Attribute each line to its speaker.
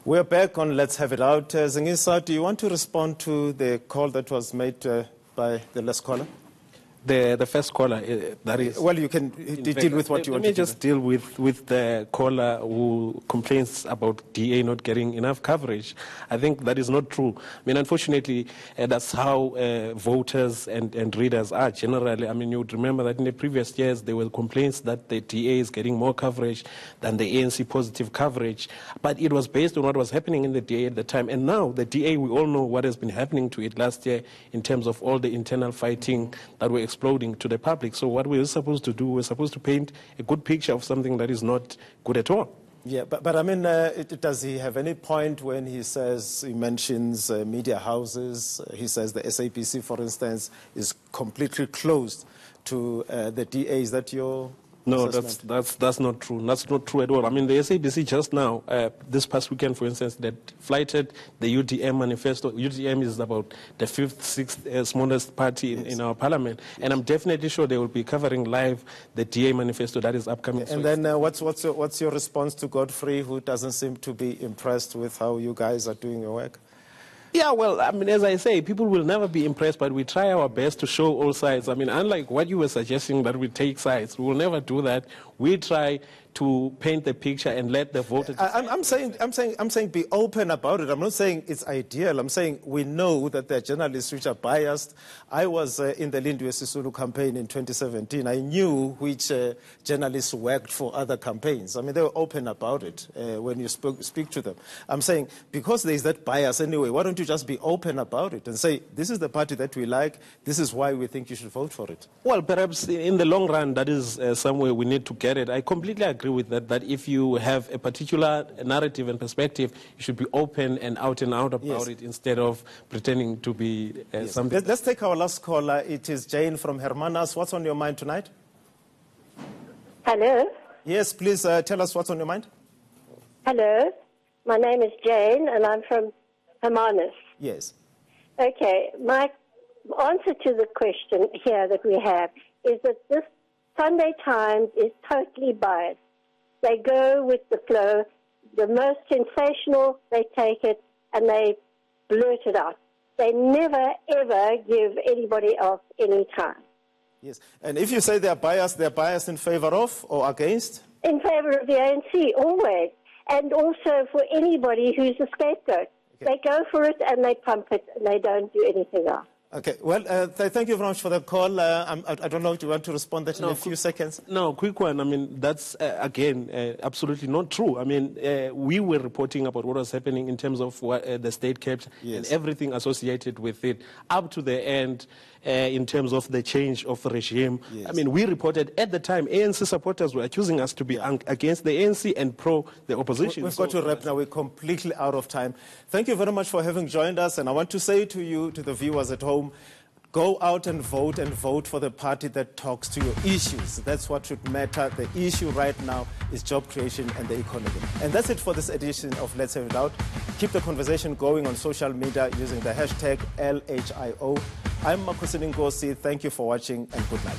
Speaker 1: We're back on Let's Have It Out. Zingisa, do you want to respond to the call that was made by the last caller?
Speaker 2: The first caller, that is...
Speaker 1: Well, you can deal with what you want to do.
Speaker 2: Let me just deal with the caller who complains about DA not getting enough coverage. I think that is not true. I mean, unfortunately, that's how voters and readers are generally. I mean, you would remember that in the previous years, there were complaints that the DA is getting more coverage than the ANC positive coverage. But it was based on what was happening in the DA at the time. And now, the DA, we all know what has been happening to it last year in terms of all the internal fighting that were exploding to the public. So what we're supposed to do, we're supposed to paint a good picture of something that is not good at all.
Speaker 1: Yeah, but I mean, does he have any point when he says, he mentions media houses, he says the SABC, for instance, is completely closed to the DA? Is that your...
Speaker 2: No, that's not true. That's not true at all. I mean, the SABC just now, this past weekend, for instance, that flighted the UDM manifesto. UDM is about the fifth, sixth smallest party in our parliament. And I'm definitely sure they will be covering live the DA manifesto that is upcoming.
Speaker 1: And then what's your response to Godfrey, who doesn't seem to be impressed with how you guys are doing your work?
Speaker 2: Yeah, well, I mean, as I say, people will never be impressed, but we try our best to show all sides. I mean, unlike what you were suggesting that we take sides, we will never do that. We try to paint the picture and let the voters...
Speaker 1: I'm saying be open about it. I'm not saying it's ideal. I'm saying we know that there are journalists which are biased. I was in the Lindiwe Sisulu campaign in 2017. I knew which journalists worked for other campaigns. I mean, they were open about it when you speak to them. I'm saying because there is that bias anyway, why don't you just be open about it and say, this is the party that we like, this is why we think you should vote for it?
Speaker 2: Well, perhaps in the long run, that is somewhere we need to get it. I completely agree with that if you have a particular narrative and perspective, you should be open and out about it instead of pretending to be something.
Speaker 1: Let's take our last caller. It is Jane from Hermanus. What's on your mind tonight?
Speaker 3: Hello?
Speaker 1: Yes, please tell us what's on your mind.
Speaker 3: Hello, my name is Jane and I'm from Hermanus.
Speaker 1: Yes.
Speaker 3: Okay, my answer to the question here that we have is that this Sunday Times is totally biased. They go with the flow. The most sensational, they take it and they blurt it out. They never, ever give anybody else any time.
Speaker 1: Yes. And if you say they're biased in favor of or against?
Speaker 3: In favor of the ANC, always. And also for anybody who's a scapegoat. Okay. They go for it and they pump it and they don't do anything else.
Speaker 1: Okay, well, thank you very much for the call. I don't know if you want to respond that in a few seconds.
Speaker 2: No, quick one. I mean, that's, again, absolutely not true. I mean, we were reporting about what was happening in terms of what the state kept and everything associated with it up to the end in terms of the change of regime. Yes. I mean, we reported at the time, ANC supporters were accusing us to be against the ANC and pro the opposition.
Speaker 1: We've got to wrap now. We're completely out of time. Thank you very much for having joined us. And I want to say to you, to the viewers at home, go out and vote for the party that talks to your issues. That's what should matter. The issue right now is job creation and the economy. And that's it for this edition of Let's Have It Out. Keep the conversation going on social media using the hashtag LHIO. I'm Makhosini Nkhosi. Thank you for watching and good night.